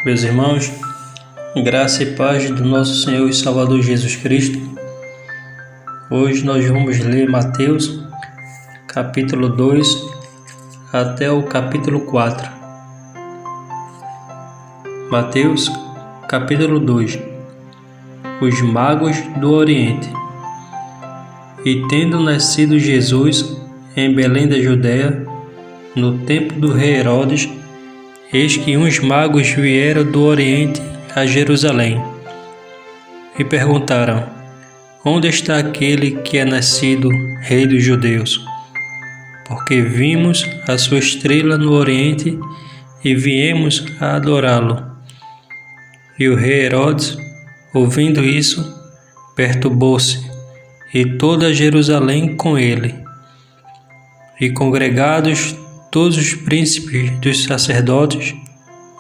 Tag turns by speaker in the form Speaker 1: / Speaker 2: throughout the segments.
Speaker 1: Meus irmãos, graça e paz do nosso Senhor e Salvador Jesus Cristo. Hoje nós vamos ler Mateus, capítulo 2, até o capítulo 4. Mateus, capítulo 2. Os magos do Oriente. E tendo nascido Jesus em Belém da Judéia, no tempo do rei Herodes, eis que uns magos vieram do Oriente a Jerusalém e perguntaram: onde está aquele que é nascido Rei dos Judeus? Porque vimos a sua estrela no Oriente e viemos a adorá-lo. E o rei Herodes, ouvindo isso, perturbou-se, e toda Jerusalém com ele. E congregados todos os príncipes dos sacerdotes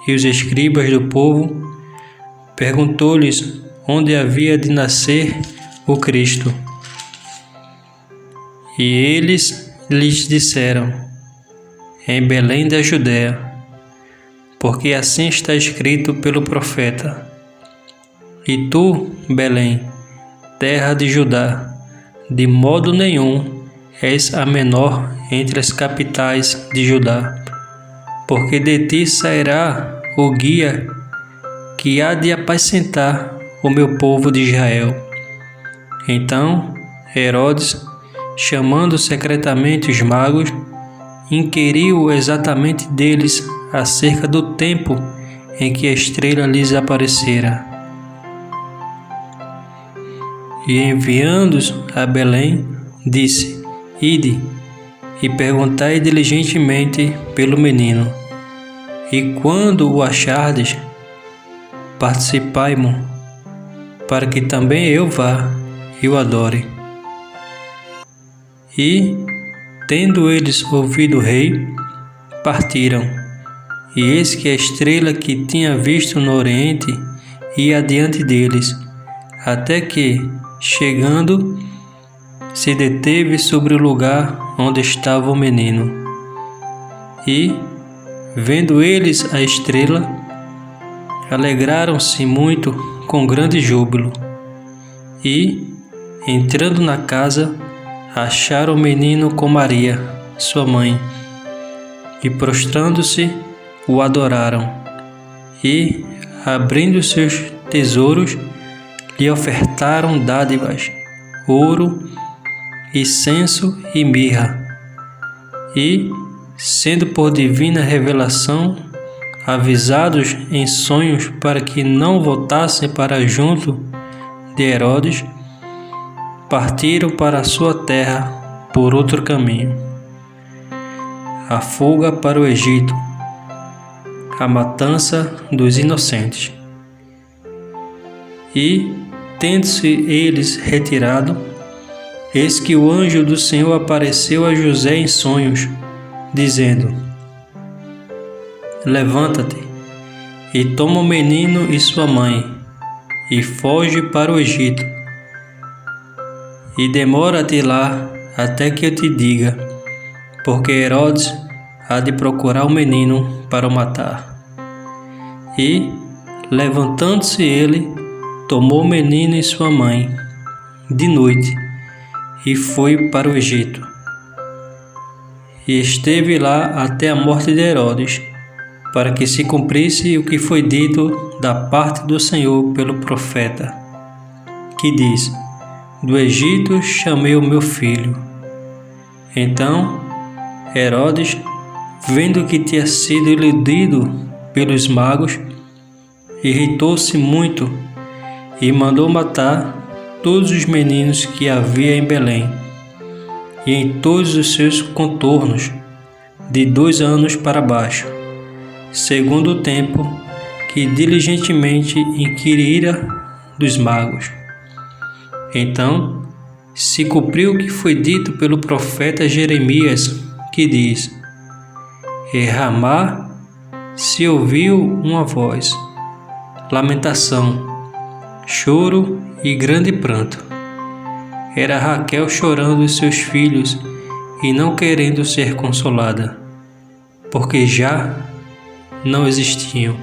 Speaker 1: e os escribas do povo, perguntou-lhes onde havia de nascer o Cristo. E eles lhes disseram: em Belém da Judéia, porque assim está escrito pelo profeta: e tu, Belém, terra de Judá, de modo nenhum és a menor entre as capitais de Judá, porque de ti sairá o guia que há de apacentar o meu povo de Israel. Então Herodes, chamando secretamente os magos, inquiriu exatamente deles acerca do tempo em que a estrela lhes aparecera. E enviando-os a Belém, disse: ide e perguntai diligentemente pelo menino, e quando o achardes, participai-mo, para que também eu vá e o adore. E, tendo eles ouvido o rei, partiram, e eis que a estrela que tinha visto no Oriente ia adiante deles, até que, chegando, se deteve sobre o lugar onde estava o menino. E, vendo eles a estrela, alegraram-se muito com grande júbilo. E, entrando na casa, acharam o menino com Maria, sua mãe, e prostrando-se, o adoraram. E, abrindo seus tesouros, lhe ofertaram dádivas, ouro, incenso e mirra. E, sendo por divina revelação avisados em sonhos para que não voltassem para junto de Herodes, partiram para a sua terra por outro caminho. A fuga para o Egito, a matança dos inocentes. E, tendo-se eles retirado, eis que o anjo do Senhor apareceu a José em sonhos, dizendo: levanta-te, e toma o menino e sua mãe, e foge para o Egito. E demora-te lá até que eu te diga, porque Herodes há de procurar o menino para o matar. E, levantando-se ele, tomou o menino e sua mãe, de noite, e foi para o Egito. E esteve lá até a morte de Herodes, para que se cumprisse o que foi dito da parte do Senhor pelo profeta, que diz: do Egito chamei o meu filho. Então Herodes, vendo que tinha sido iludido pelos magos, irritou-se muito e mandou matar todos os meninos que havia em Belém e em todos os seus contornos, de 2 anos para baixo, segundo o tempo que diligentemente inquirira dos magos. Então se cumpriu o que foi dito pelo profeta Jeremias, que diz: em Ramá se ouviu uma voz, lamentação, choro e grande pranto. Era Raquel chorando os seus filhos e não querendo ser consolada, porque já não existiam.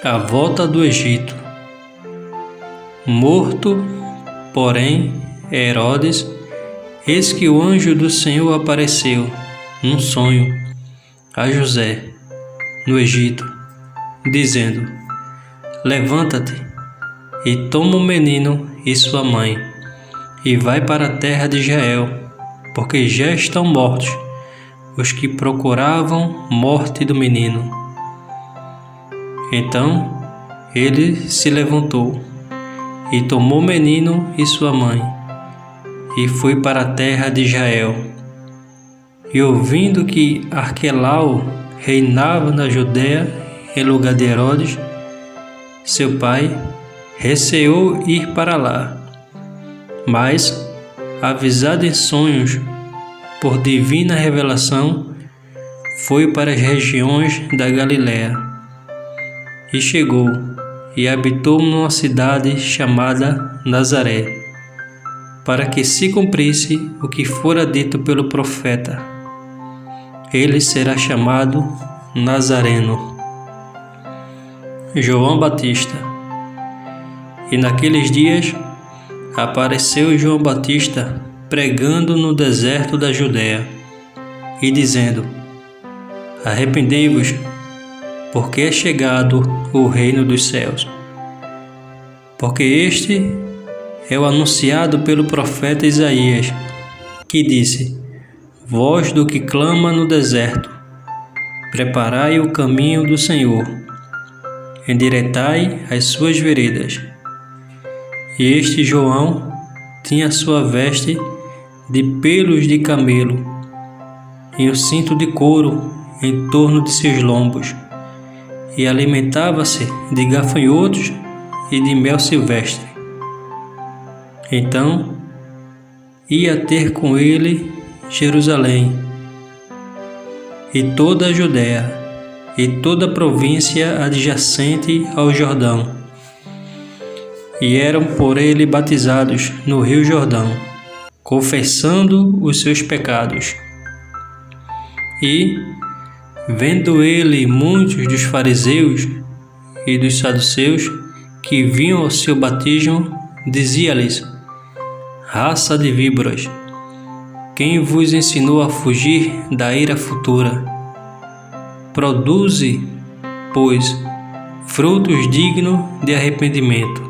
Speaker 1: A volta do Egito. Morto, porém, Herodes, eis que o anjo do Senhor apareceu, num sonho, a José, no Egito, dizendo: Levanta-te e toma o menino e sua mãe, e vai para a terra de Israel, porque já estão mortos os que procuravam morte do menino. Então ele se levantou e tomou o menino e sua mãe, e foi para a terra de Israel. E ouvindo que Arquelau reinava na Judéia em lugar de Herodes, seu pai, receou ir para lá. Mas, avisado em sonhos por divina revelação, foi para as regiões da Galiléia. E chegou e habitou numa cidade chamada Nazaré, para que se cumprisse o que fora dito pelo profeta: ele será chamado Nazareno. João Batista. E naqueles dias apareceu João Batista pregando no deserto da Judéia e dizendo: Arrependei-vos, porque é chegado o reino dos céus. Porque este é o anunciado pelo profeta Isaías, que disse: Voz do que clama no deserto, preparai o caminho do Senhor, endireitai as suas veredas. E este João tinha sua veste de pelos de camelo e um cinto de couro em torno de seus lombos, e alimentava-se de gafanhotos e de mel silvestre. Então ia ter com ele Jerusalém, e toda a Judéia, e toda a província adjacente ao Jordão, e eram por ele batizados no rio Jordão, confessando os seus pecados. E, vendo ele muitos dos fariseus e dos saduceus que vinham ao seu batismo, dizia-lhes: Raça de víboras, quem vos ensinou a fugir da ira futura? Produze, pois, frutos dignos de arrependimento,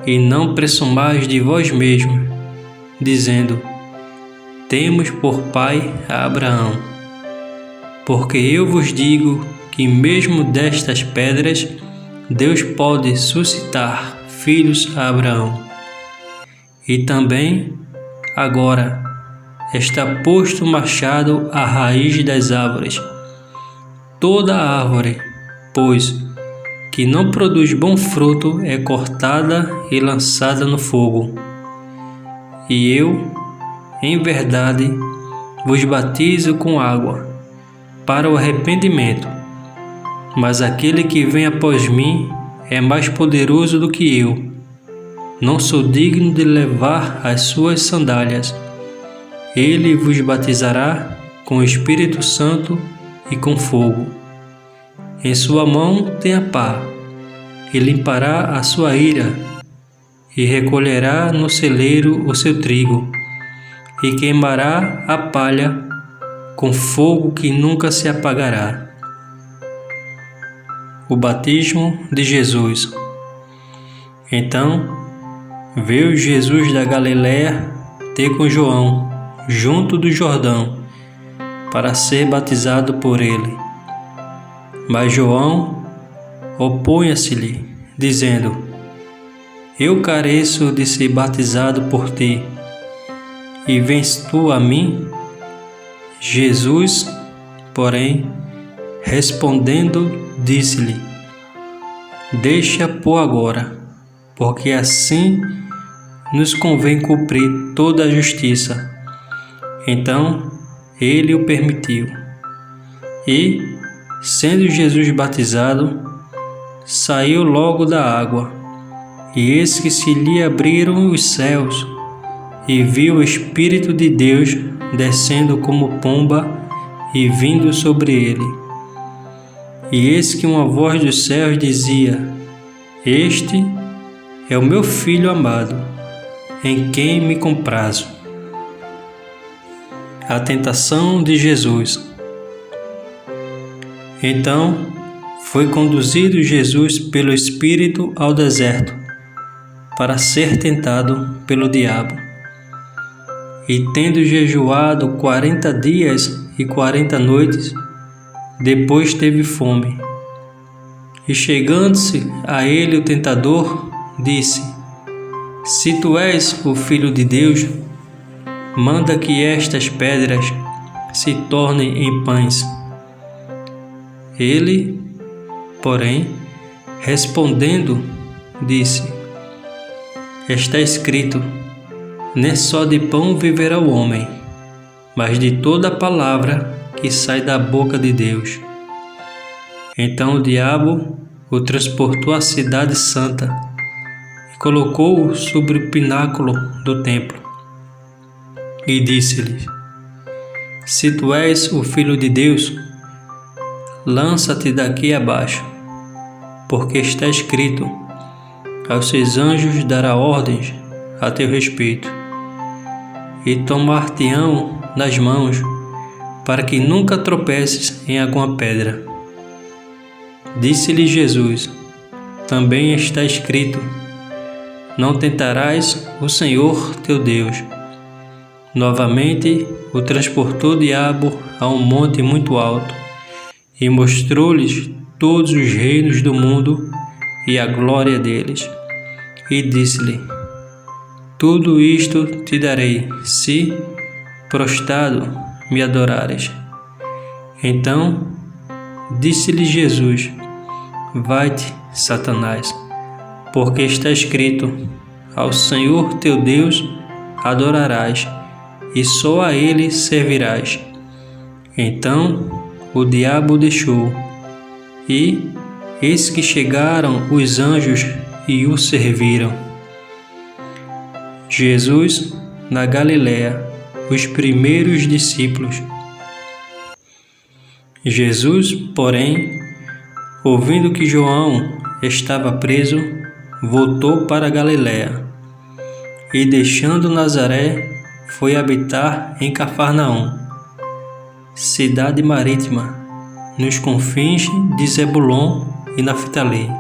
Speaker 1: e não presumais de vós mesmos, dizendo: Temos por pai a Abraão. Porque eu vos digo que mesmo destas pedras Deus pode suscitar filhos a Abraão. E também, agora, está posto o machado à raiz das árvores. Toda árvore, pois, que não produz bom fruto é cortada e lançada no fogo. E eu, em verdade, vos batizo com água para o arrependimento, mas aquele que vem após mim é mais poderoso do que eu. Não sou digno de levar as suas sandálias. Ele vos batizará com o Espírito Santo e com fogo. Em sua mão tem a pá, e limpará a sua ira, e recolherá no celeiro o seu trigo, e queimará a palha com fogo que nunca se apagará. O batismo de Jesus. Então veio Jesus da Galiléia ter com João, junto do Jordão, para ser batizado por ele. Mas João opunha-se-lhe, dizendo: Eu careço de ser batizado por ti, e vens tu a mim? Jesus, porém, respondendo, disse-lhe: Deixa por agora, porque assim nos convém cumprir toda a justiça. Então ele o permitiu. E, sendo Jesus batizado, saiu logo da água, e eis que se lhe abriram os céus, e viu o Espírito de Deus descendo como pomba e vindo sobre ele. E eis que uma voz dos céus dizia: Este é o meu Filho amado, em quem me comprazo. A tentação de Jesus. Então foi conduzido Jesus pelo Espírito ao deserto, para ser tentado pelo diabo. E tendo jejuado 40 dias e 40 noites, depois teve fome. E chegando-se a ele o tentador, disse: Se tu és o Filho de Deus, manda que estas pedras se tornem em pães. Ele, porém, respondendo, disse: Está escrito: Nem só de pão viverá o homem, mas de toda palavra que sai da boca de Deus. Então o diabo o transportou à cidade santa e colocou-o sobre o pináculo do templo. E disse-lhe: Se tu és o Filho de Deus, lança-te daqui abaixo, porque está escrito: Aos seus anjos dará ordens a teu respeito, e tomar-te-ão nas mãos, para que nunca tropeces em alguma pedra. Disse-lhe Jesus: Também está escrito: Não tentarás o Senhor teu Deus. Novamente o transportou o diabo a um monte muito alto, e mostrou-lhes todos os reinos do mundo e a glória deles. E disse-lhe: Tudo isto te darei, se, prostrado, me adorares. Então disse-lhe Jesus: Vai-te, Satanás, porque está escrito: Ao Senhor teu Deus adorarás, e só a Ele servirás. Então o diabo o deixou, e eis que chegaram os anjos e o serviram. Jesus na Galiléia, os primeiros discípulos. Jesus, porém, ouvindo que João estava preso, voltou para a Galiléia, e deixando Nazaré, foi habitar em Cafarnaum, cidade marítima, nos confins de Zebulon e Naftali,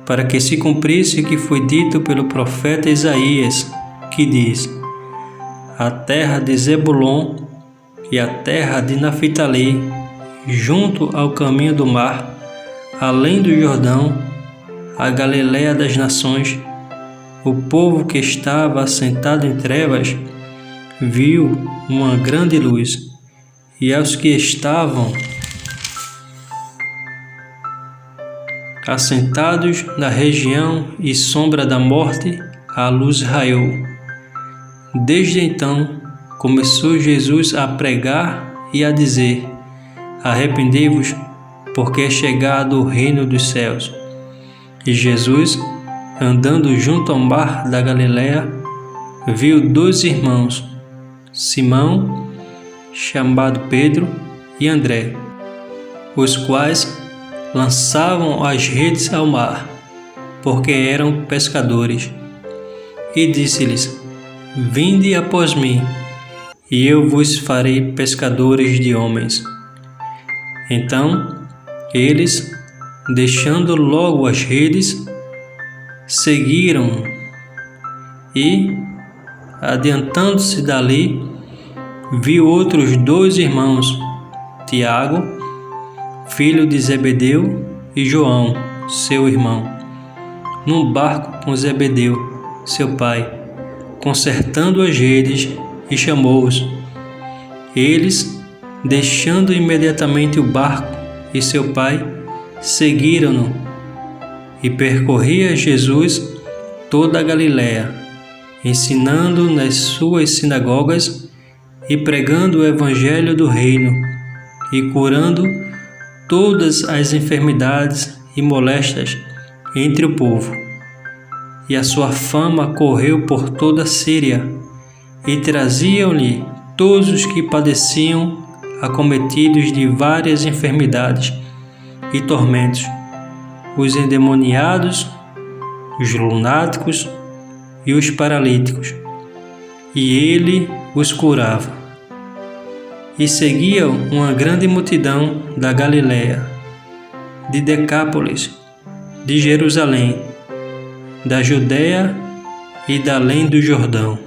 Speaker 1: para que se cumprisse o que foi dito pelo profeta Isaías, que diz: A terra de Zebulon e a terra de Naftali, junto ao caminho do mar, além do Jordão, a Galiléia das nações, o povo que estava assentado em trevas viu uma grande luz, e aos que estavam assentados na região e sombra da morte, a luz raiou. Desde então começou Jesus a pregar e a dizer: Arrependei-vos, porque é chegado o reino dos céus. E Jesus, andando junto ao mar da Galiléia, viu 2 irmãos, Simão, chamado Pedro, e André, os quais lançavam as redes ao mar, porque eram pescadores. E disse-lhes: Vinde após mim, e eu vos farei pescadores de homens. Então eles, deixando logo as redes, seguiram-no. E, adiantando-se dali, viu outros 2 irmãos, Tiago, filho de Zebedeu, e João, seu irmão, num barco com Zebedeu, seu pai, consertando as redes, e chamou-os. Eles, deixando imediatamente o barco e seu pai, seguiram-no. E percorria Jesus toda a Galiléia, ensinando nas suas sinagogas e pregando o evangelho do reino, e curando todas as enfermidades e moléstias entre o povo. E a sua fama correu por toda a Síria, e traziam-lhe todos os que padeciam, acometidos de várias enfermidades, e tormentos, os endemoniados, os lunáticos e os paralíticos, e ele os curava. E seguiam uma grande multidão da Galiléia, de Decápolis, de Jerusalém, da Judéia e da além do Jordão.